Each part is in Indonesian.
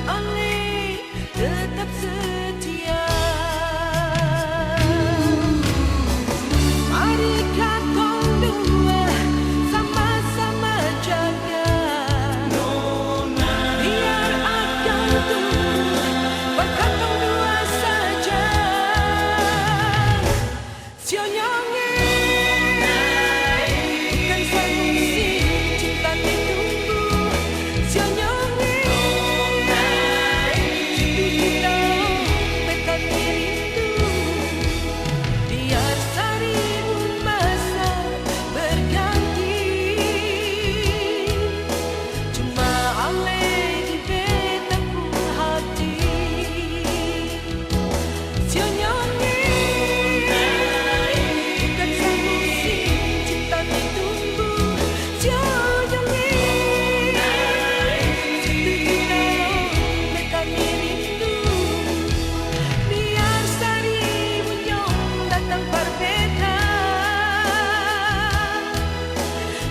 oleh tetap setia. Mari katong dua sama-sama jaga, biar akang tumbuh buat katong dua saja. Sionyonge bukan sanggup si cinta ditumbuh. Sionyonge cinta kita mekan rindu. Biar seribu masa berganti, cuma oleh di beta pun hati. Sionyonge bukan sanggup si cinta ditumbuh. Sionyonge cinta kita mekan rindu. Biar seribu nyong datang berbeda,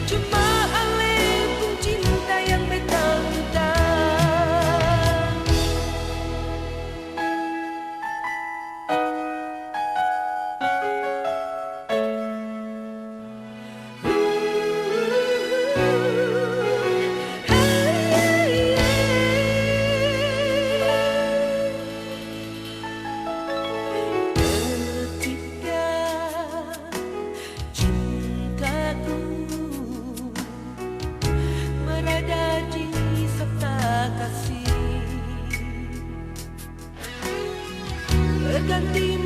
cuma oleh pun cinta yang beta minta. Ketika cintaku merada di serta kasih berganti